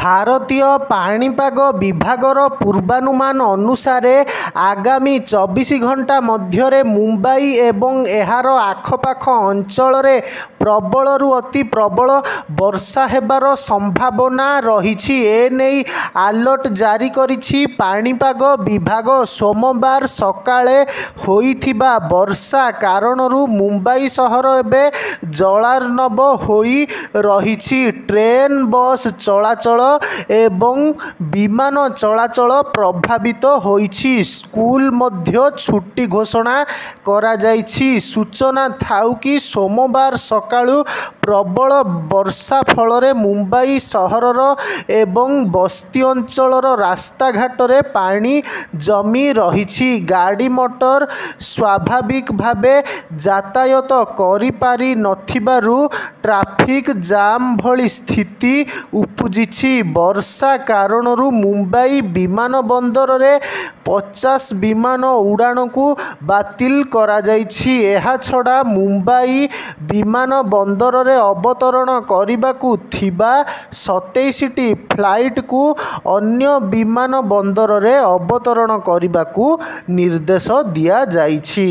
ଭାରତୀୟ ପାଣିପାଗ ବିଭାଗର ପୂର୍ବାନୁମାନ ଅନୁସାରେ ଆଗାମୀ 24 ଘଣ୍ଟା ମଧ୍ୟରେ ମୁମ୍ବାଇ ଏବଂ ଏହାର ଆଖପାଖ ଅଞ୍ଚଳରେ ପ୍ରବଳରୁ ଅତି ପ୍ରବଳ ବର୍ଷା ହେବାର ସମ୍ଭାବନା ରହିଛି। ଏନେଇ ଆଲର୍ଟ ଜାରି କରିଛି ପାଣିପାଗ ବିଭାଗ। ସୋମବାର ସକାଳେ ହୋଇଥିବା ବର୍ଷା କାରଣରୁ ମୁମ୍ବାଇ ସହର ଏବେ ଜଳାର୍ଣ୍ଣବ ହୋଇ ରହିଛି। ଟ୍ରେନ୍, ବସ୍ ଚଳାଚଳ ଏବଂ ବିମାନ ଚଳାଚଳ ପ୍ରଭାବିତ ହୋଇଛି। ସ୍କୁଲ ମଧ୍ୟ ଛୁଟି ଘୋଷଣା କରାଯାଇଛି। ସୂଚନା ଥାଉକି ସୋମବାର ସକାଳୁ ପ୍ରବଳ ବର୍ଷା ଫଳରେ ମୁମ୍ବାଇ ସହରର ଏବଂ ବସ୍ତି ଅଞ୍ଚଳର ରାସ୍ତାଘାଟରେ ପାଣି ଜମି ରହିଛି। ଗାଡ଼ି ମଟର ସ୍ୱାଭାବିକ ଭାବେ ଯାତାୟତ କରିପାରି ନଥିବାରୁ ଟ୍ରାଫିକ୍ ଜାମ୍ ଭଳି ସ୍ଥିତି ଉପୁଜିଛି। ବର୍ଷା କାରଣରୁ ମୁମ୍ବାଇ ବିମାନବନ୍ଦରରେ 50 ବିମାନ ଉଡ଼ାଣକୁ ବାତିଲ କରାଯାଇଛି। ଏହାଛଡ଼ା ମୁମ୍ବାଇ ବିମାନବନ୍ଦରରେ ଅବତରଣ କରିବାକୁ ଥିବା 27ଟି ଫ୍ଲାଇଟ୍କୁ ଅନ୍ୟ ବିମାନବନ୍ଦରରେ ଅବତରଣ କରିବାକୁ ନିର୍ଦ୍ଦେଶ ଦିଆଯାଇଛି।